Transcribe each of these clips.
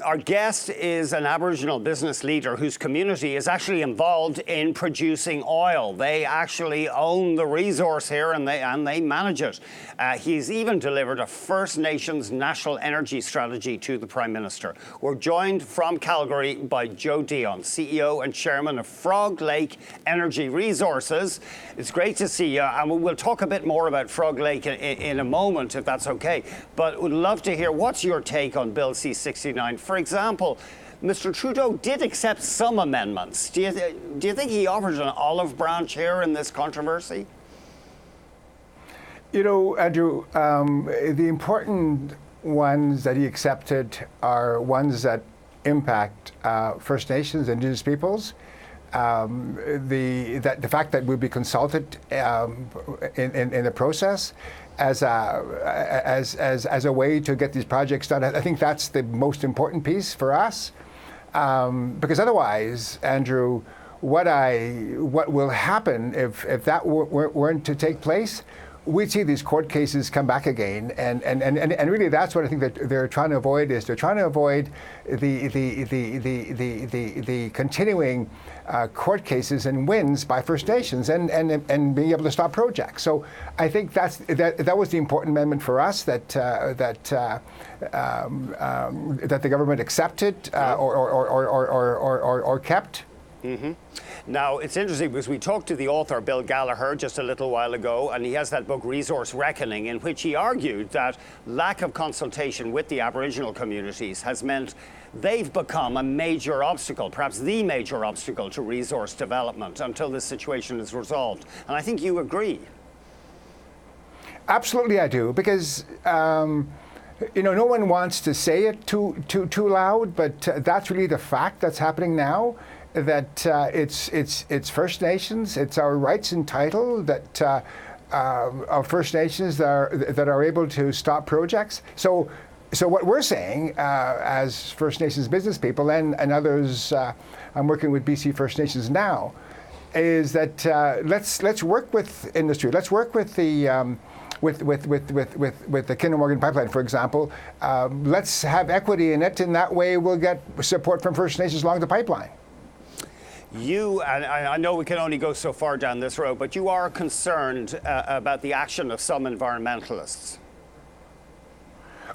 Our guest is an Aboriginal business leader whose community is actually involved in producing oil. They actually own the resource here and they manage it. He's even delivered a First Nations national energy strategy to the Prime Minister. We're joined from Calgary by Joe Dion, CEO and Chairman of Frog Lake Energy Resources. It's great to see you, and we'll talk a bit more about Frog Lake in a moment, if that's okay. But would love to hear, what's your take on Bill C-69? For example, Mr. Trudeau did accept some amendments. Do you think he offered an olive branch here in this controversy? You know, Andrew, the important ones that he accepted are ones that impact First Nations, Indigenous peoples. The fact that we'll be consulted in the process as a way to get these projects done. I think that's the most important piece for us, because otherwise, Andrew, what will happen if that weren't to take place? We'd see these court cases come back again, and really that's what I think that they're trying to avoid. Is they're trying to avoid the continuing court cases and wins by First Nations and being able to stop projects. So I think that was the important amendment for us that the government accepted or kept. Mm-hmm. Now, it's interesting because we talked to the author, Bill Gallagher, just a little while ago, and he has that book, Resource Reckoning, in which he argued that lack of consultation with the Aboriginal communities has meant they've become a major obstacle, perhaps the major obstacle to resource development until this situation is resolved. And I think you agree. Absolutely, I do, because you know, no one wants to say it too loud, but that's really the fact that's happening now. That it's First Nations, it's our rights and title that our First Nations that are able to stop projects. So what we're saying as First Nations business people and others, I'm working with BC First Nations now, is that let's work with industry. Let's work with the with the Kinder Morgan pipeline, for example. Let's have equity in it, and that way we'll get support from First Nations along the pipeline. You, and I know we can only go so far down this road, but you are concerned about the action of some environmentalists.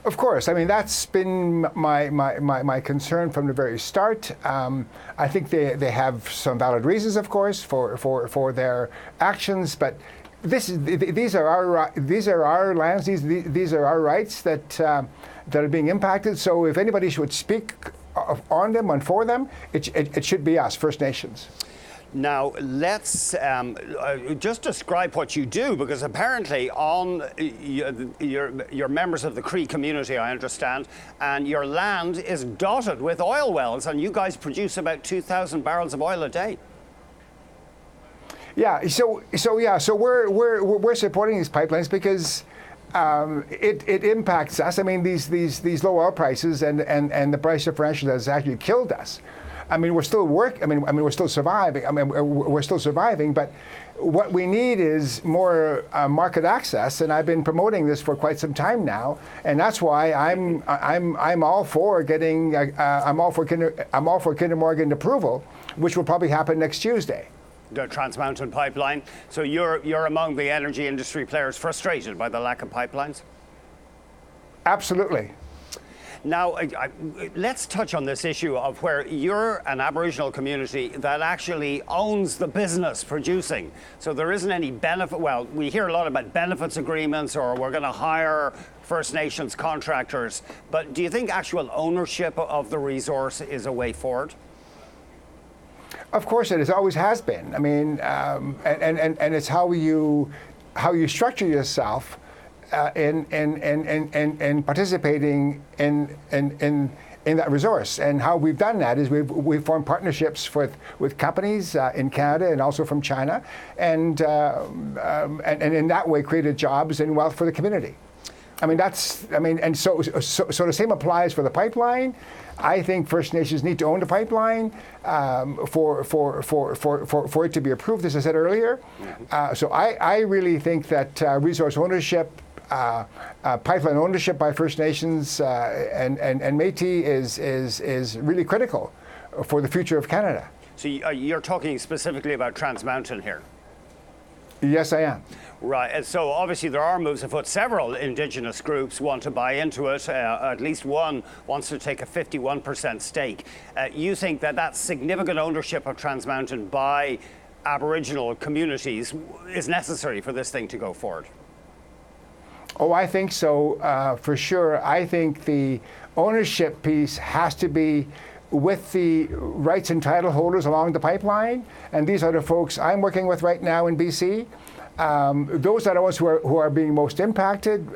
Of course. I mean, that's been my concern from the very start. I think they have some valid reasons, of course, for their actions, but these are our lands, these are our rights that are being impacted. So if anybody should speak on them and for them, it should be us, First Nations. Now, let's just describe what you do, because apparently you're members of the Cree community, I understand, and your land is dotted with oil wells, and you guys produce about 2,000 barrels of oil a day. Yeah, so we're supporting these pipelines because it impacts us. I mean, these low oil prices and the price differential has actually killed us. I mean, we're still we're still surviving. We're still surviving, but what we need is more market access. And I've been promoting this for quite some time now, and that's why I'm all for getting I'm all for Kinder Morgan approval, which will probably happen next Tuesday. The Trans Mountain Pipeline. So you're among the energy industry players frustrated by the lack of pipelines? Absolutely. Now, let's touch on this issue of where you're an Aboriginal community that actually owns the business producing. So there isn't any benefit. Well, we hear a lot about benefits agreements, or we're going to hire First Nations contractors. But do you think actual ownership of the resource is a way forward? Of course it is, always has been. I mean, and it's how you structure yourself in participating in that resource. And how we've done that is we've formed partnerships with companies in Canada and also from China, and in that way created jobs and wealth for the community. I mean, and so the same applies for the pipeline. I think First Nations need to own the pipeline for it to be approved, as I said earlier. So I really think that resource ownership pipeline ownership by First Nations and Métis is really critical for the future of Canada. So you're talking specifically about Trans Mountain here? Yes, I am. Right, and so obviously there are moves afoot. Several Indigenous groups want to buy into it. At least one wants to take a 51% stake. You think that that significant ownership of Trans Mountain by Aboriginal communities is necessary for this thing to go forward? Oh, I think so, for sure. I think the ownership piece has to be with the rights and title holders along the pipeline, and these are the folks I'm working with right now in BC. Those are the ones who are being most impacted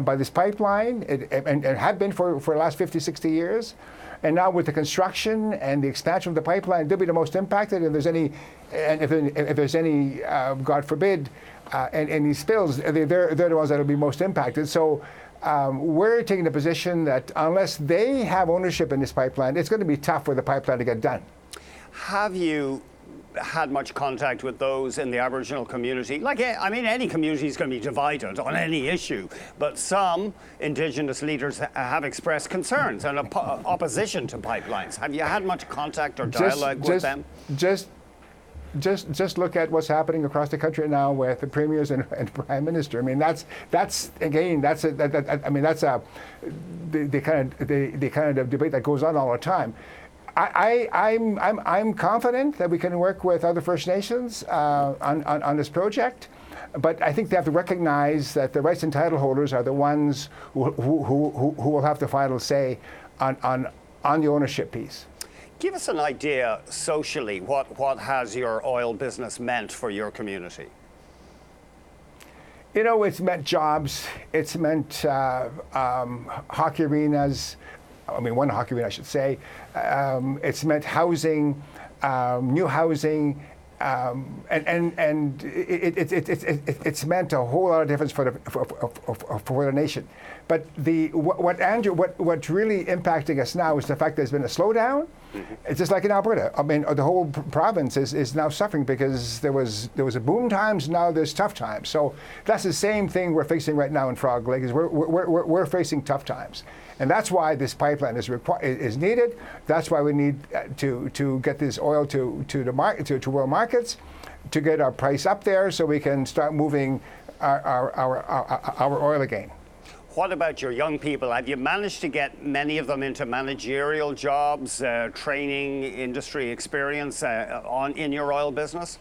by this pipeline and have been for the last 50, 60 years. And now with the construction and the expansion of the pipeline, they'll be the most impacted. If there's any, God forbid, any spills, they're the ones that will be most impacted. So we're taking the position that unless they have ownership in this pipeline, it's going to be tough for the pipeline to get done. Have you had much contact with those in the Aboriginal community? Like, I mean, any community is going to be divided on any issue, but some Indigenous leaders have expressed concerns and opposition to pipelines. Have you had much contact or dialogue with them? Just look at what's happening across the country now with the premiers and prime minister. I mean, that's the kind of debate that goes on all the time. I'm confident that we can work with other First Nations on this project, but I think they have to recognize that the rights and title holders are the ones who will have the final say on the ownership piece. Give us an idea socially, what has your oil business meant for your community? You know, it's meant jobs, it's meant hockey arenas, one hockey arena I should say, it's meant housing, new housing, and it's meant a whole lot of difference for the nation. But what's really impacting us now is the fact there's been a slowdown. Mm-hmm. It's just like in Alberta. I mean, the whole province is now suffering because there was a boom times, now there's tough times. So that's the same thing we're facing right now in Frog Lake. Is we're facing tough times, and that's why this pipeline is needed. That's why we need to get this oil to world markets, to get our price up there, so we can start moving our oil again. What about your young people? Have you managed to get many of them into managerial jobs, training, industry experience in your oil business?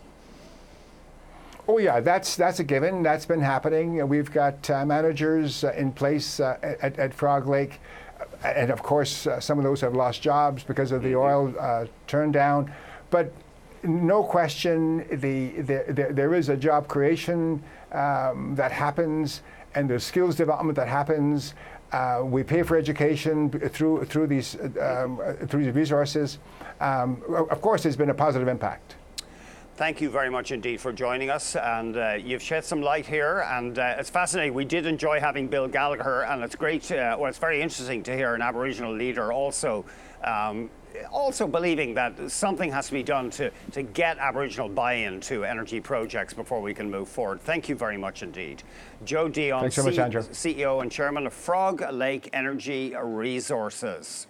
Oh yeah, that's a given. That's been happening. We've got managers in place at Frog Lake, and of course some of those have lost jobs because of the oil turn down. But no question, there is a job creation that happens, and there's skills development that happens. We pay for education through these resources. Of course, there's been a positive impact. Thank you very much indeed for joining us, and you've shed some light here, and it's fascinating. We did enjoy having Bill Gallagher, and it's great, it's very interesting to hear an Aboriginal leader also believing that something has to be done to get Aboriginal buy-in to energy projects before we can move forward. Thank you very much indeed. Joe Dion, Thanks so much, Andrew. CEO and Chairman of Frog Lake Energy Resources.